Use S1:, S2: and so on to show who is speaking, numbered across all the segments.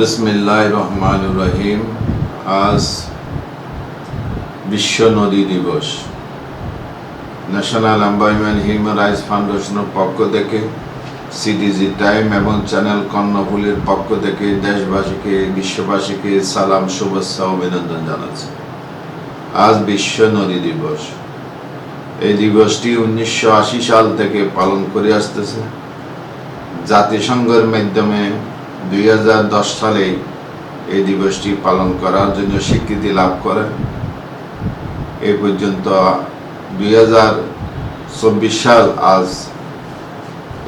S1: বিসমিল্লাহির রহমানির রহিম। আজ বিশ্ব নদী দিবস। ন্যাশনাল এনভায়রনমেন্ট হিউম্যান রাইটস ফাউন্ডেশনের পক্ষ থেকে, সিডিজি টাইম এবং চ্যানেল কর্ণফুলীর পক্ষ থেকে দেশবাসীকে, বিশ্ববাসীকে সালাম, শুভেচ্ছা, অভিনন্দন জানাচ্ছি। আজ বিশ্ব নদী দিবস। এই দিবসটি 1980 সাল থেকে পালন করে আসতেছে। জাতিসংঘের মাধ্যমে 2010 সালে এই দিবসটি পালন করার জন্য স্বীকৃতি লাভ করে। এই পর্যন্ত 2024 সাল আজ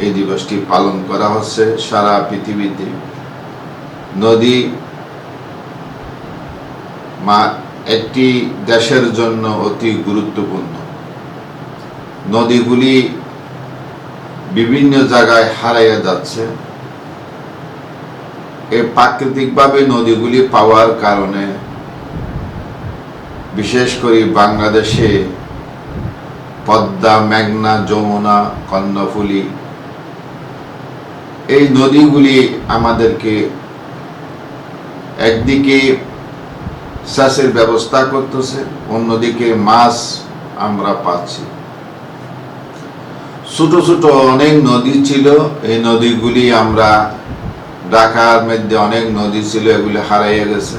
S1: এই দিবসটি পালন করা হচ্ছে সারা পৃথিবীতে। নদী একটি দেশের জন্য অতি গুরুত্বপূর্ণ। নদীগুলি বিভিন্ন জায়গায় হারিয়ে যাচ্ছে। এই প্রাকৃতিকভাবে নদীগুলি পাওয়ার কারণে বিশেষ করে বাংলাদেশে পদ্মা, মেঘনা, যমুনা, কর্ণফুলী এই নদীগুলি আমাদেরকে একদিকে সেচের ব্যবস্থা করতেছে, অন্যদিকে মাছ আমরা পাচ্ছি। ছোট ছোট অনেক নদী ছিল, এই নদীগুলি আমরা ঢাকার মধ্যে অনেক নদী ছিল, এগুলি হারিয়ে গেছে।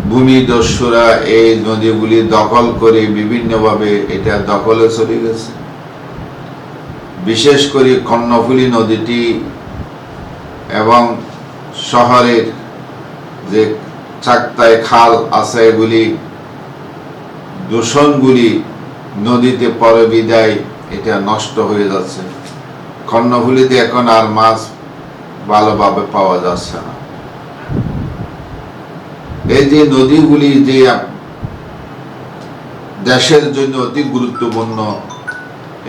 S1: ভূমিদস্যুরা এই নদীগুলি দখল করে বিভিন্নভাবে এটা দখলে চলে গেছে। বিশেষ করে কর্ণফুলী নদীটি এবং শহরের যে চাকতায় খাল আছে, এগুলি দূষণগুলি নদীতে পড়ে বিদায় এটা নষ্ট হয়ে যাচ্ছে। কর্ণফুলীতে এখন আর মাছ ভালোভাবে পাওয়া যাচ্ছে না। এই যে নদীগুলি যে দেশের জন্য অতি গুরুত্বপূর্ণ,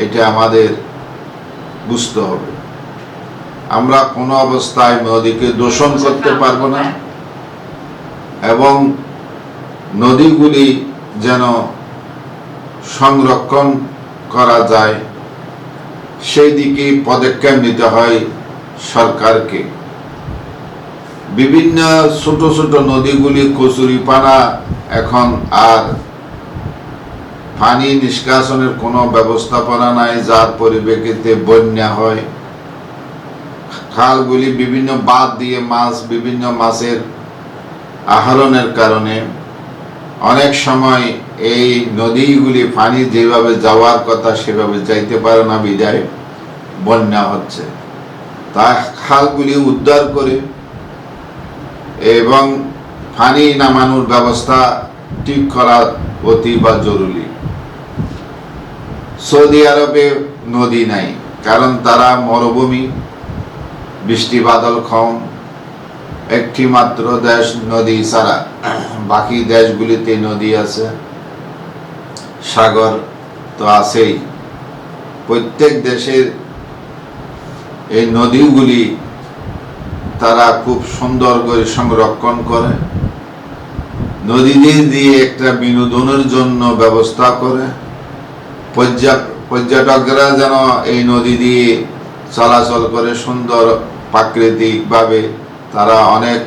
S1: এটা আমাদের বুঝতে হবে। আমরা কোনো অবস্থায় নদীকে দূষণ করতে পারবো না এবং নদীগুলি যেন সংরক্ষণ করা যায় সেই দিকে পদক্ষেপ নিতে হয় সরকারকে। বিভিন্ন ছোট ছোট নদীগুলি কচুরিপানা, এখন আর পানি নিষ্কাশনের কোনো ব্যবস্থাপনা নাই, যার পরিপ্রেক্ষিতে বন্যা হয়। খালগুলি বিভিন্ন বাঁধ দিয়ে বিভিন্ন মাছের আহরণের কারণে অনেক সময় এই নদীগুলি পানি যেভাবে যাওয়ার কথা সেভাবে যাইতে পারে না, বিদায় বন্যা হচ্ছে। তা খালগুলি উদ্ধার করে এবং পানি নামানোর ব্যবস্থা ঠিক করা অতি বা জরুরি। সৌদি আরবে নদী নাই, কারণ তারা মরুভূমি, বৃষ্টি বাদল কম। একটি মাত্র দেশ নদী ছাড়া বাকি দেশগুলিতে নদী আছে, সাগর তো আছেই। প্রত্যেক দেশের এই নদীগুলি তারা খুব সুন্দর করে সংরক্ষণ করে, নদী দিয়ে একটা বিনোদনের জন্য ব্যবস্থা করে। পর্যটকরা যেন এই নদী দিয়ে চলাচল করে সুন্দর প্রাকৃতিকভাবে, তারা অনেক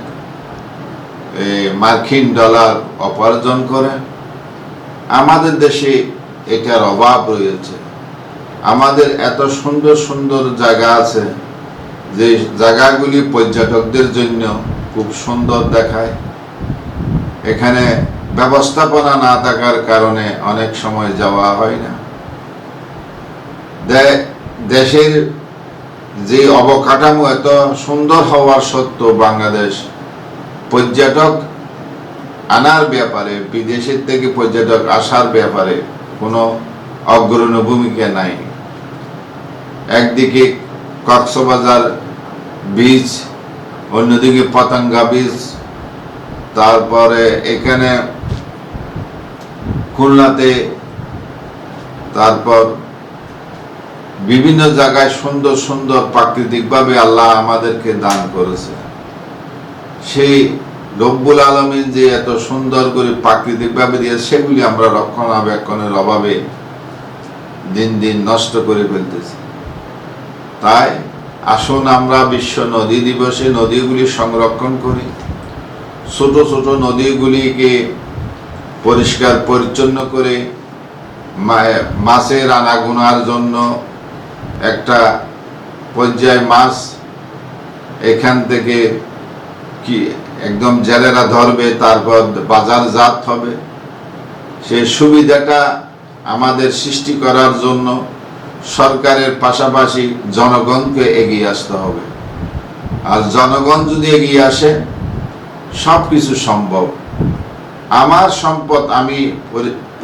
S1: মার্কিন ডলার উপার্জন করে। আমাদের দেশে এটার অভাব রয়েছে। আমাদের এত সুন্দর সুন্দর জায়গা আছে যে জায়গাগুলি পর্যটকদের জন্য খুব সুন্দর দেখায়। এখানে ব্যবস্থাপনা না থাকার কারণে অনেক সময় যাওয়া হয় না। দেশের যে অবকাঠামো এত সুন্দর হওয়ার সত্ত্বেও বাংলাদেশ পর্যটক আনার ব্যাপারে, বিদেশের থেকে পর্যটক আসার ব্যাপারে কোনো অগ্রণী ভূমিকা নাই। একদিকে কক্সবাজার বিচ, অন্যদিকে পতঙ্গা বিচ, তারপরে এখানে খুলনাতে, তারপর বিভিন্ন জায়গায় সুন্দর সুন্দর প্রাকৃতিকভাবে আল্লাহ আমাদেরকে দান করেছে। সেই রব্বুল আলামিন যে এত সুন্দর করে প্রাকৃতিকভাবে দিয়ে, সেগুলি আমরা রক্ষণাবেক্ষণের অভাবে দিন দিন নষ্ট করে ফেলতেছি। তাই আসুন আমরা বিশ্ব নদী দিবসে নদীগুলি সংরক্ষণ করি, ছোট ছোট নদীগুলিকে পরিষ্কার পরিচ্ছন্ন করে মাছের আনাগোনার জন্য একটা পর্যায়ে মাছ এখান থেকে কি একদম জেলেরা ধরবে, তারপর বাজারজাত হবে, সেই সুবিধাটা আমাদের সৃষ্টি করার জন্য সরকারের পাশাপাশি জনগণকে এগিয়ে আসতে হবে। আর জনগণ যদি এগিয়ে আসে সব কিছু সম্ভব। আমার সম্পদ আমি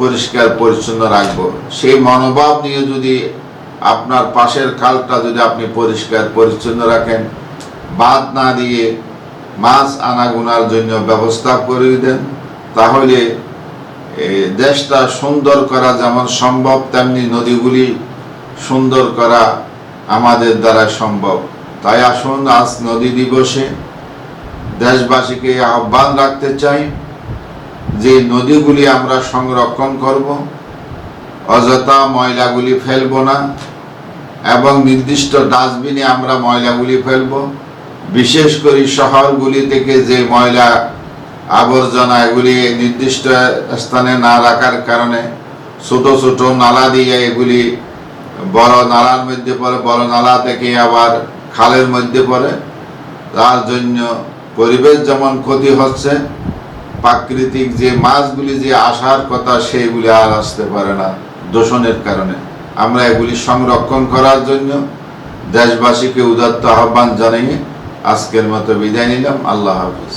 S1: পরিষ্কার পরিচ্ছন্ন রাখবো, সেই মনোভাব নিয়ে যদি আপনার পাশের খালটা যদি আপনি পরিষ্কার পরিচ্ছন্ন রাখেন, বাদ না দিয়ে মাছ আনাগোনার জন্য ব্যবস্থা করে দেন, তাহলে দেশটা সুন্দর করা যেমন সম্ভব, তেমনি নদীগুলি সুন্দর করা আমাদের দ্বারা সম্ভব। তাই আসুন আজ নদী দিবসে দেশবাসীকে আহ্বান রাখতে চাই যে নদীগুলি আমরা সংরক্ষণ করব, অযথা ময়লাগুলি ফেলব না এবং নির্দিষ্ট ডাস্টবিনে আমরা ময়লাগুলি ফেলব। বিশেষ করে শহরগুলি থেকে যে ময়লা আবর্জনা এগুলি নির্দিষ্ট স্থানে না রাখার কারণে ছোট ছোট নালা দিয়ে এগুলি বড় নালার মধ্যে পড়ে, বড় নালা থেকে আবার খালের মধ্যে পড়ে। তার জন্য পরিবেশ যেমন ক্ষতি হচ্ছে, প্রাকৃতিক যে মাছগুলি যে আসার কথা সেইগুলি আর আসতে পারে না দূষণের কারণে। আমরা এগুলি সংরক্ষণ করার জন্য দেশবাসীকে উদাত্ত আহ্বান জানিয়ে আজকের মতো বিদায় নিলাম। আল্লাহ হাফিজ।